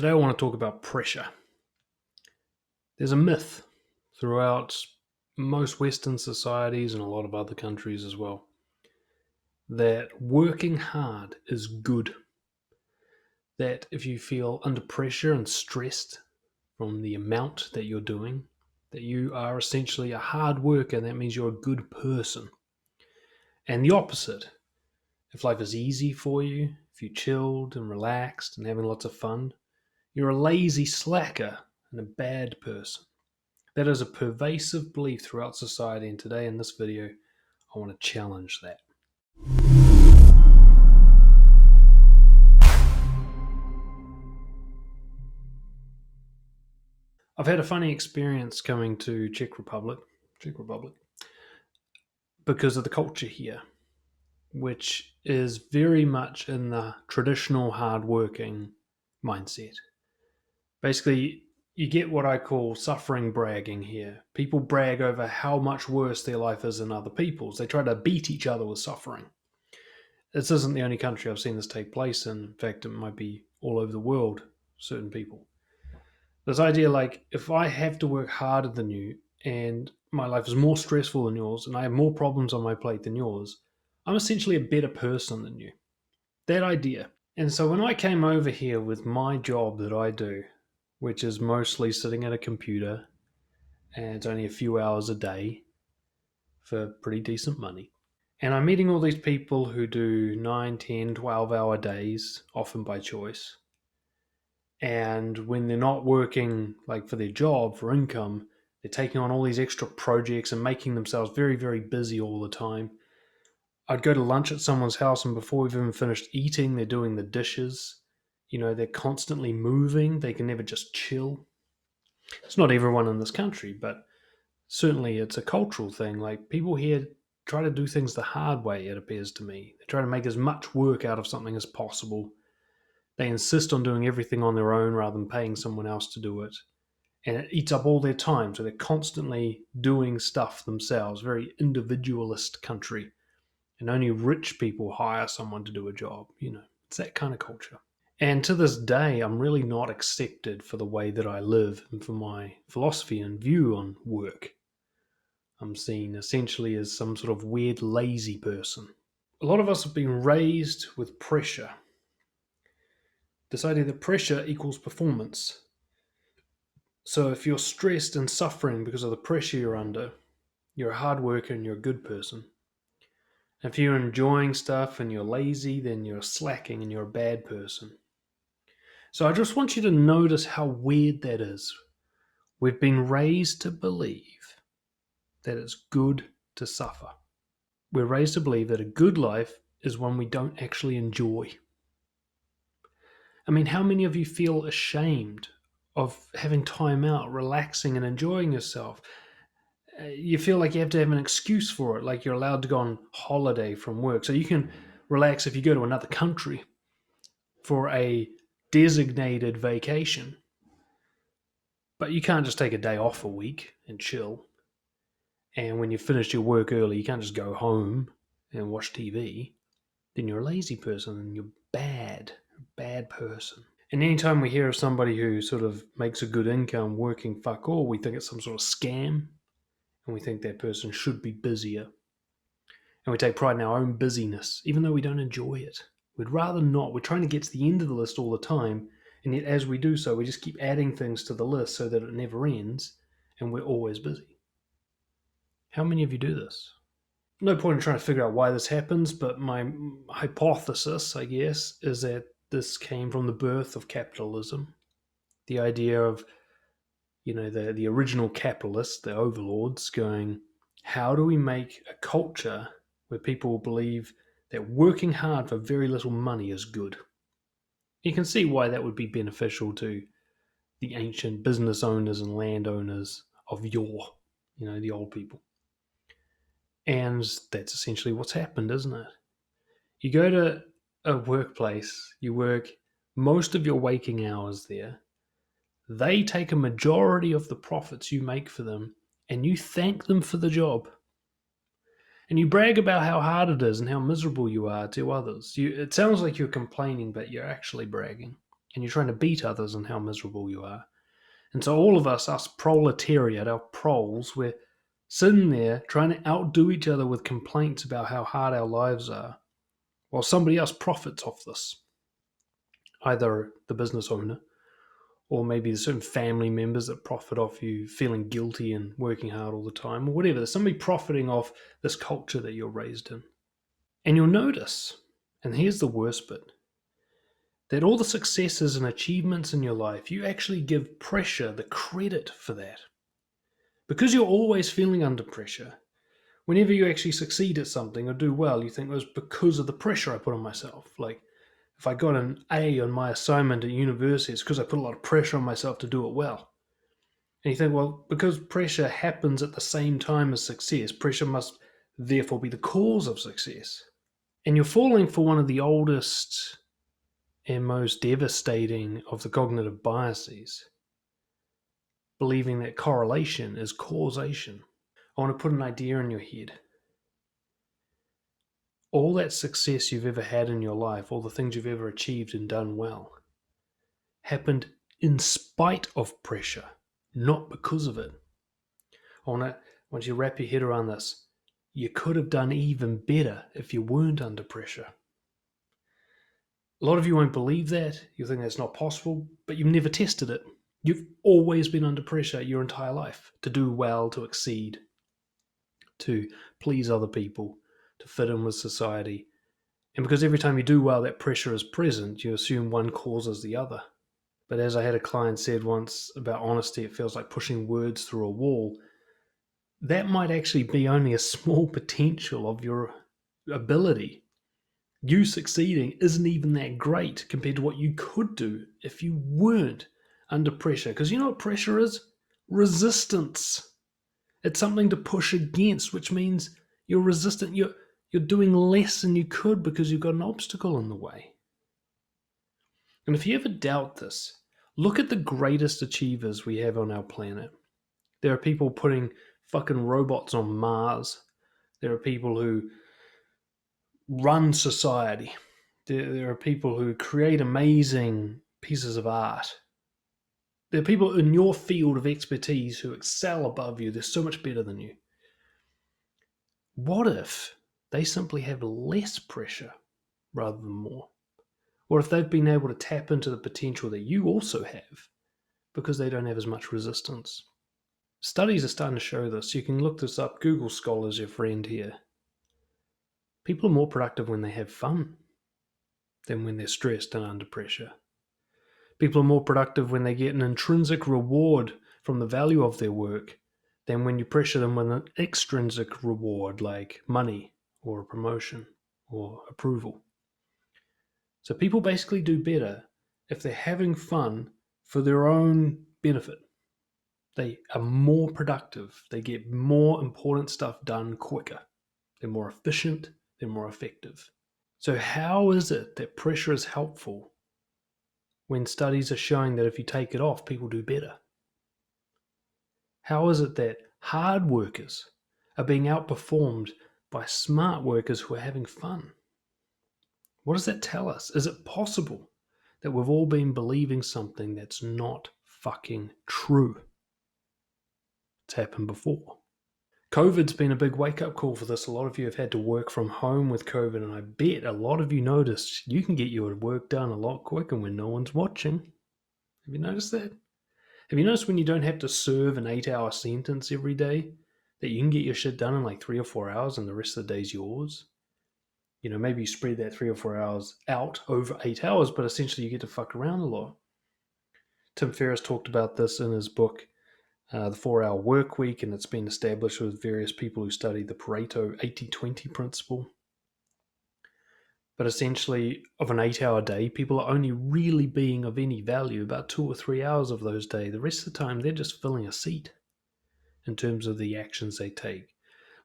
Today I want to talk about pressure. There's a myth throughout most Western societies and a lot of other countries as well that working hard is good. That if you feel under pressure and stressed from the amount that you're doing, that you are essentially a hard worker and that means you're a good person. And the opposite, if life is easy for you, if you're chilled and relaxed and having lots of fun, you're a lazy slacker and a bad person. That is a pervasive belief throughout society, and today in this video, I want to challenge that. I've had a funny experience coming to Czech Republic, because of the culture here, which is very much in the traditional hard-working mindset. Basically, you get what I call suffering bragging here. People brag over how much worse their life is than other people's. They try to beat each other with suffering. This isn't the only country I've seen this take place in. In fact, it might be all over the world, certain people. This idea like, if I have to work harder than you and my life is more stressful than yours and I have more problems on my plate than yours, I'm essentially a better person than you. That idea. And so when I came over here with my job that I do, which is mostly sitting at a computer, and it's only a few hours a day for pretty decent money. And I'm meeting all these people who do 9, 10, 12-hour days, often by choice. And when they're not working like for their job, for income, they're taking on all these extra projects and making themselves very, very busy all the time. I'd go to lunch at someone's house, and before we've even finished eating, they're doing the dishes. They're constantly moving. They can never just chill. It's not everyone in this country, but certainly it's a cultural thing. Like, people here try to do things the hard way, it appears to me. They try to make as much work out of something as possible. They insist on doing everything on their own rather than paying someone else to do it. And it eats up all their time, so they're constantly doing stuff themselves. Very individualist country. And only rich people hire someone to do a job. It's that kind of culture. And to this day, I'm really not accepted for the way that I live and for my philosophy and view on work. I'm seen essentially as some sort of weird, lazy person. A lot of us have been raised with pressure. This idea that pressure equals performance. So if you're stressed and suffering because of the pressure you're under, you're a hard worker and you're a good person. If you're enjoying stuff and you're lazy, then you're slacking and you're a bad person. So I just want you to notice how weird that is. We've been raised to believe that it's good to suffer. We're raised to believe that a good life is one we don't actually enjoy. I mean, how many of you feel ashamed of having time out, relaxing and enjoying yourself? You feel like you have to have an excuse for it, like you're allowed to go on holiday from work. So you can relax if you go to another country for a designated vacation. But you can't just take a day off a week and chill. And when you finished your work early, you can't just go home and watch TV. Then you're a lazy person and you're bad, a bad person. And anytime we hear of somebody who sort of makes a good income working fuck all, we think it's some sort of scam. And we think that person should be busier. And we take pride in our own busyness, even though we don't enjoy it. We'd rather not. We're trying to get to the end of the list all the time, and yet as we do so, we just keep adding things to the list so that it never ends, and we're always busy. How many of you do this? No point in trying to figure out why this happens, but my hypothesis, I guess, is that this came from the birth of capitalism. The idea of the original capitalists, the overlords, going, how do we make a culture where people believe that working hard for very little money is good? You can see why that would be beneficial to the ancient business owners and landowners of yore, the old people. And that's essentially what's happened, isn't it? You go to a workplace, you work most of your waking hours there. They take a majority of the profits you make for them, and you thank them for the job. And you brag about how hard it is and how miserable you are to others. It sounds like you're complaining, but you're actually bragging. and you're trying to beat others in how miserable you are. And so all of us proletariat, our proles, we're sitting there trying to outdo each other with complaints about how hard our lives are, while somebody else profits off this. Either the business owner, or maybe there's certain family members that profit off you feeling guilty and working hard all the time, or whatever. There's somebody profiting off this culture that you're raised in. And you'll notice, and here's the worst bit, that all the successes and achievements in your life, you actually give pressure the credit for that. Because you're always feeling under pressure, whenever you actually succeed at something or do well, you think it was because of the pressure I put on myself. Like, if I got an A on my assignment at university, it's because I put a lot of pressure on myself to do it well. And you think, well, because pressure happens at the same time as success, pressure must therefore be the cause of success. And you're falling for one of the oldest and most devastating of the cognitive biases, believing that correlation is causation. I want to put an idea in your head. All that success you've ever had in your life, all the things you've ever achieved and done well, happened in spite of pressure, not because of it. Once you wrap your head around this, you could have done even better if you weren't under pressure. A lot of you won't believe that. You think that's not possible, but you've never tested it. You've always been under pressure your entire life to do well, to exceed, to please other people, to fit in with society. And because every time you do well, that pressure is present, you assume one causes the other. But as I had a client said once about honesty, it feels like pushing words through a wall. That might actually be only a small potential of your ability. You succeeding isn't even that great compared to what you could do if you weren't under pressure. Because you know what pressure is? Resistance. It's something to push against, which means you're resistant. You're doing less than you could because you've got an obstacle in the way. And if you ever doubt this, look at the greatest achievers we have on our planet. There are people putting fucking robots on Mars. There are people who run society. There are people who create amazing pieces of art. There are people in your field of expertise who excel above you. They're so much better than you. What if they simply have less pressure rather than more? Or if they've been able to tap into the potential that you also have because they don't have as much resistance? Studies are starting to show this. You can look this up. Google Scholar's your friend here. People are more productive when they have fun than when they're stressed and under pressure. People are more productive when they get an intrinsic reward from the value of their work than when you pressure them with an extrinsic reward like money or a promotion or approval. So people basically do better if they're having fun for their own benefit. They are more productive. They get more important stuff done quicker. They're more efficient. They're more effective. So how is it that pressure is helpful when studies are showing that if you take it off, people do better? How is it that hard workers are being outperformed by smart workers who are having fun? What does that tell us? Is it possible that we've all been believing something that's not fucking true? It's happened before. COVID's been a big wake-up call for this. A lot of you have had to work from home with COVID, and I bet a lot of you noticed you can get your work done a lot quicker when no one's watching. Have you noticed that? Have you noticed when you don't have to serve an 8-hour sentence every day, that you can get your shit done in like 3 or 4 hours and the rest of the day's yours? You know, maybe you spread that 3 or 4 hours out over 8 hours, but essentially you get to fuck around a lot. Tim Ferriss talked about this in his book, The 4-Hour Work Week, and it's been established with various people who studied the Pareto 80-20 principle. But essentially, of an 8-hour day, people are only really being of any value about 2 or 3 hours of those days. The rest of the time, they're just filling a seat in terms of the actions they take.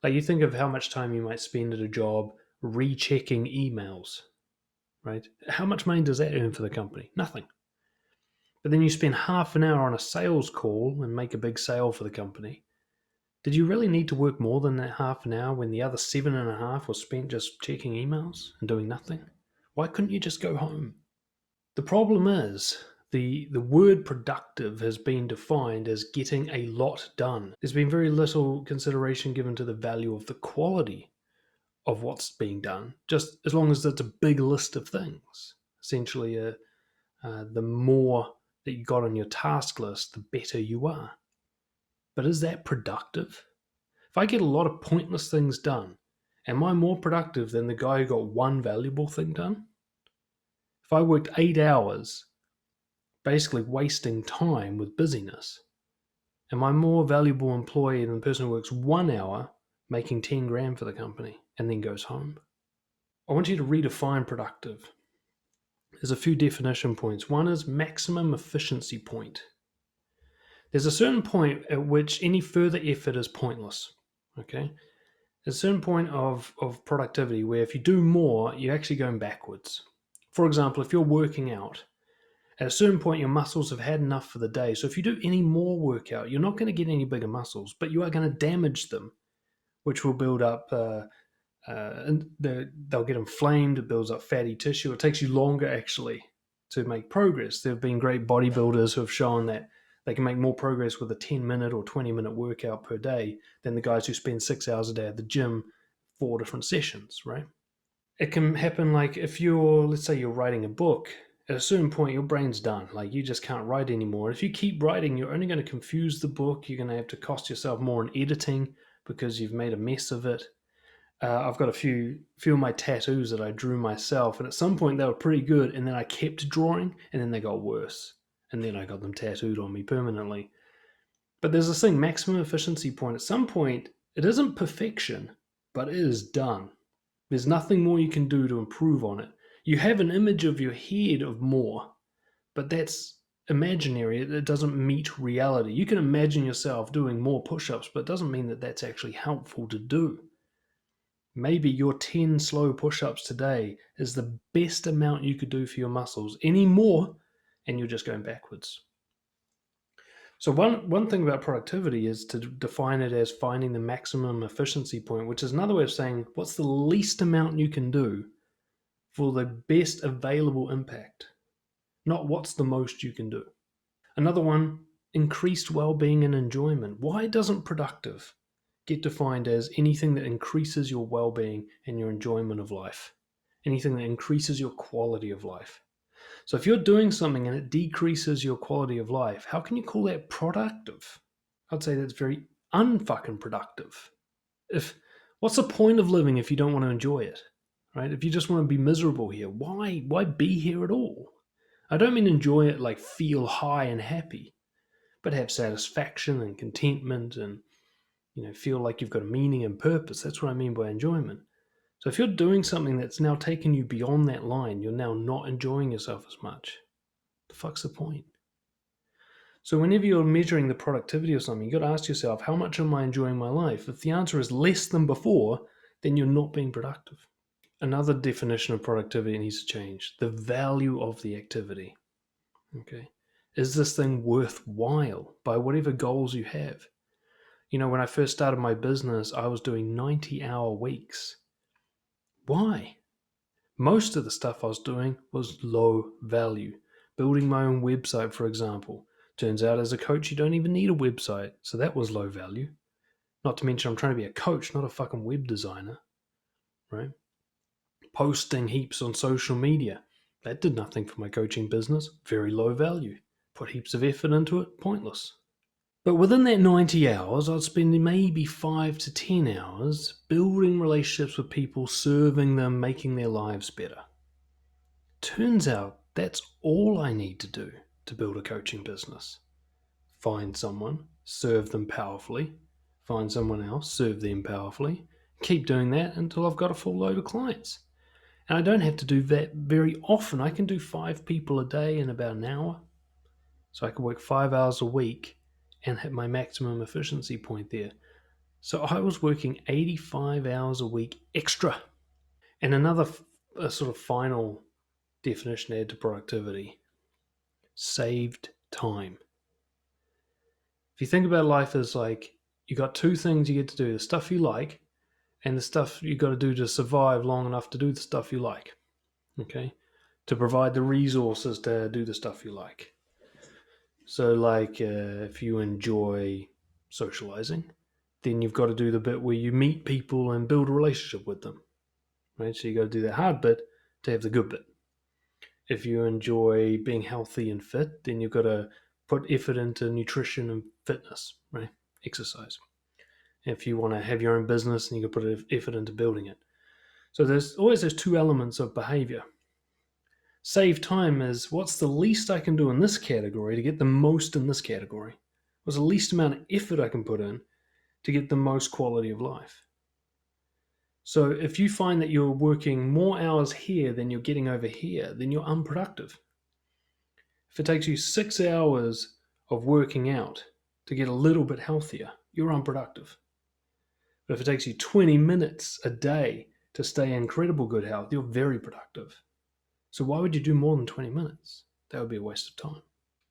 Like, you think of how much time you might spend at a job rechecking emails, right? How much money does that earn for the company? Nothing. But then you spend half an hour on a sales call and make a big sale for the company. Did you really need to work more than that half an hour when the other 7.5 was spent just checking emails and doing nothing? Why couldn't you just go home? The problem is the word productive has been defined as getting a lot done. There's been very little consideration given to the value of the quality of what's being done, just as long as it's a big list of things. Essentially, the more that you got on your task list, the better you are. But is that productive? If I get a lot of pointless things done, am I more productive than the guy who got one valuable thing done? If I worked 8 hours, basically wasting time with busyness, am I more valuable employee than the person who works 1 hour making 10 grand for the company and then goes home? I want you to redefine productive. There's a few definition points. One is maximum efficiency point. There's a certain point at which any further effort is pointless. Okay? There's a certain point of productivity where if you do more, you're actually going backwards. For example, if you're working out, at a certain point your muscles have had enough for the day. So if you do any more workout, you're not going to get any bigger muscles, but you are going to damage them, which will build up, and they'll get inflamed, it builds up fatty tissue. It takes you longer actually to make progress. There have been great bodybuilders who have shown that they can make more progress with a 10-minute or 20-minute workout per day than the guys who spend 6 hours a day at the gym, 4 different sessions, right? It can happen like if let's say you're writing a book, at a certain point your brain's done. Like you just can't write anymore. If you keep writing, you're only going to confuse the book. You're going to have to cost yourself more in editing because you've made a mess of it. I've got a few of my tattoos that I drew myself, and at some point they were pretty good, and then I kept drawing, and then they got worse. And then I got them tattooed on me permanently. But there's this thing, maximum efficiency point. At some point, it isn't perfection, but it is done. There's nothing more you can do to improve on it. You have an image of your head of more, but that's imaginary. It doesn't meet reality. You can imagine yourself doing more push-ups, but it doesn't mean that that's actually helpful to do. Maybe your 10 slow push-ups today is the best amount you could do for your muscles. Any more, and you're just going backwards. So one thing about productivity is to define it as finding the maximum efficiency point, which is another way of saying what's the least amount you can do for the best available impact, not what's the most you can do. Another one, increased well-being and enjoyment. Why doesn't productive get defined as anything that increases your well-being and your enjoyment of life? Anything that increases your quality of life? So if you're doing something and it decreases your quality of life, how can you call that productive? I'd say that's very unfucking productive. What's the point of living if you don't want to enjoy it? Right? If you just want to be miserable here, why be here at all? I don't mean enjoy it like feel high and happy, but have satisfaction and contentment and feel like you've got a meaning and purpose. That's what I mean by enjoyment. So if you're doing something that's now taken you beyond that line, you're now not enjoying yourself as much. The fuck's the point? So whenever you're measuring the productivity of something, you've got to ask yourself, how much am I enjoying my life? If the answer is less than before, then you're not being productive. Another definition of productivity needs to change. The value of the activity. Okay. Is this thing worthwhile by whatever goals you have? When I first started my business, I was doing 90-hour weeks. Why? Most of the stuff I was doing was low value. Building my own website, for example. Turns out as a coach, you don't even need a website. So that was low value. Not to mention I'm trying to be a coach, not a fucking web designer. Right? Posting heaps on social media. That did nothing for my coaching business. Very low value. Put heaps of effort into it. Pointless. But within that 90 hours, I'd spend maybe 5 to 10 hours building relationships with people, serving them, making their lives better. Turns out that's all I need to do to build a coaching business. Find someone, serve them powerfully. Find someone else, serve them powerfully. Keep doing that until I've got a full load of clients. And I don't have to do that very often. I can do 5 people a day in about an hour. So I can work 5 hours a week and hit my maximum efficiency point there. So I was working 85 hours a week extra. And another sort of final definition to add to productivity: saved time. If you think about life as like you got 2 things you get to do: the stuff you like and the stuff you got to do to survive long enough to do the stuff you like. Okay? to provide the resources to do the stuff you like. So, like, if you enjoy socializing, then you've got to do the bit where you meet people and build a relationship with them, right? So you got to do that hard bit to have the good bit. If you enjoy being healthy and fit, then you've got to put effort into nutrition and fitness, right? Exercise. If you want to have your own business, then you can put effort into building it. So there's always those two elements of behavior. Save time is what's the least I can do in this category to get the most in this category? What's the least amount of effort I can put in to get the most quality of life? So if you find that you're working more hours here than you're getting over here, then you're unproductive. If it takes you 6 hours of working out to get a little bit healthier, you're unproductive. But if it takes you 20 minutes a day to stay in incredible good health, you're very productive. So why would you do more than 20 minutes? That would be a waste of time.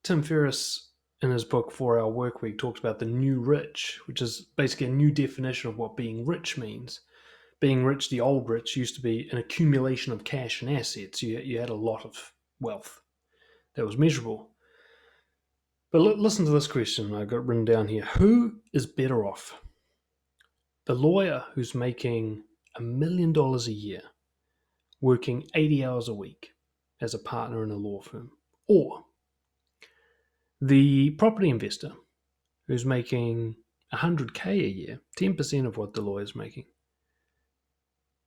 Tim Ferriss, in his book 4 Hour Workweek, talks about the new rich, which is basically a new definition of what being rich means. Being rich, the old rich, used to be an accumulation of cash and assets. You had a lot of wealth that was measurable. But listen to this question I've got written down here. Who is better off? The lawyer who's making $1 million a year, working 80 hours a week as a partner in a law firm, or the property investor who's making $100K a year, 10% of what the lawyer's making,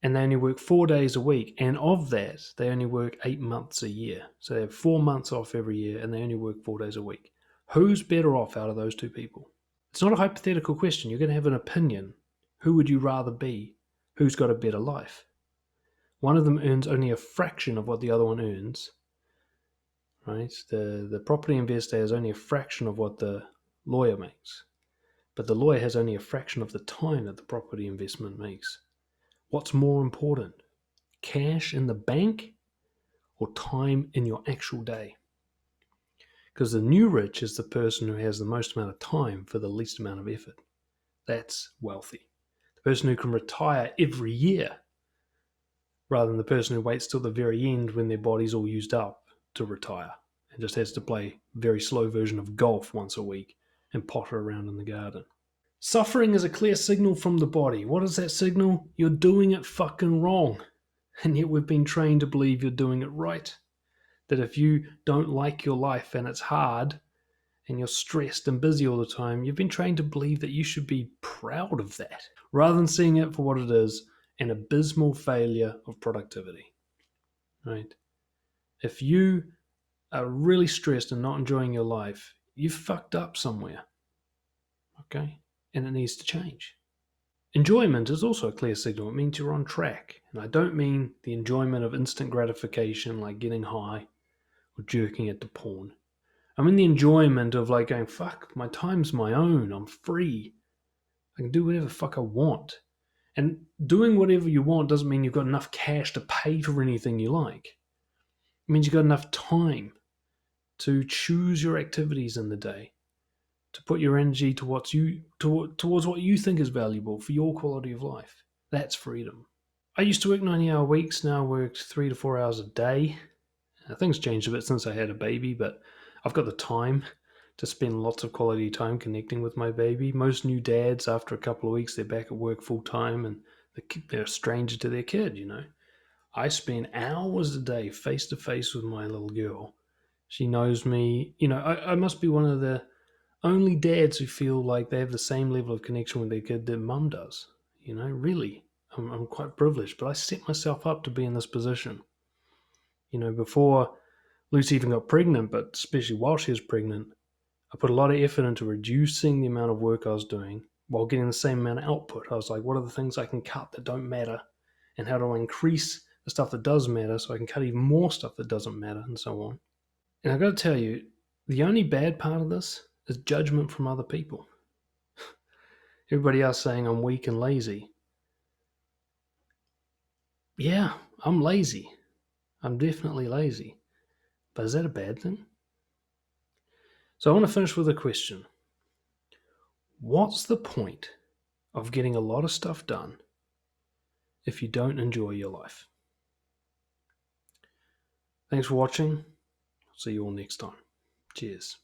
and they only work 4 days a week, and of that, they only work 8 months a year. So they have 4 months off every year, and they only work 4 days a week. Who's better off out of those two people? It's not a hypothetical question. You're going to have an opinion. Who would you rather be? Who's got a better life? One of them earns only a fraction of what the other one earns, right? The property investor has only a fraction of what the lawyer makes, but the lawyer has only a fraction of the time that the property investment makes. What's more important, cash in the bank or time in your actual day? Because the new rich is the person who has the most amount of time for the least amount of effort. That's wealthy. The person who can retire every year rather than the person who waits till the very end when their body's all used up to retire and just has to play a very slow version of golf once a week and potter around in the garden. Suffering is a clear signal from the body. What is that signal? You're doing it fucking wrong. And yet we've been trained to believe you're doing it right. That if you don't like your life and it's hard and you're stressed and busy all the time, you've been trained to believe that you should be proud of that rather than seeing it for what it is, an abysmal failure of productivity. Right? If you are really stressed and not enjoying your life, you've fucked up somewhere. Okay? And it needs to change. Enjoyment is also a clear signal. It means you're on track. And I don't mean the enjoyment of instant gratification like getting high or jerking at the porn. I mean the enjoyment of like going, fuck, my time's my own. I'm free. I can do whatever the fuck I want. And doing whatever you want doesn't mean you've got enough cash to pay for anything you like. It means you've got enough time to choose your activities in the day, to put your energy towards what you think is valuable for your quality of life. That's freedom. I used to work 90-hour weeks, now I work 3 to 4 hours a day. Things changed a bit since I had a baby, but I've got the time to spend lots of quality time connecting with my baby. Most new dads, after a couple of weeks, they're back at work full time and they're a stranger to their kid, you know. I spend hours a day face to face with my little girl. She knows me. You know, I must be one of the only dads who feel like they have the same level of connection with their kid that mum does. You know, really. I'm quite privileged, but I set myself up to be in this position. You know, before Lucy even got pregnant, but especially while she was pregnant, I put a lot of effort into reducing the amount of work I was doing while getting the same amount of output. I was like, what are the things I can cut that don't matter? And how do I increase the stuff that does matter so I can cut even more stuff that doesn't matter, and so on. And I've got to tell you, the only bad part of this is judgment from other people. Everybody else saying I'm weak and lazy. Yeah, I'm lazy. I'm definitely lazy. But is that a bad thing? So I want to finish with a question. What's the point of getting a lot of stuff done if you don't enjoy your life? Thanks for watching. See you all next time. Cheers.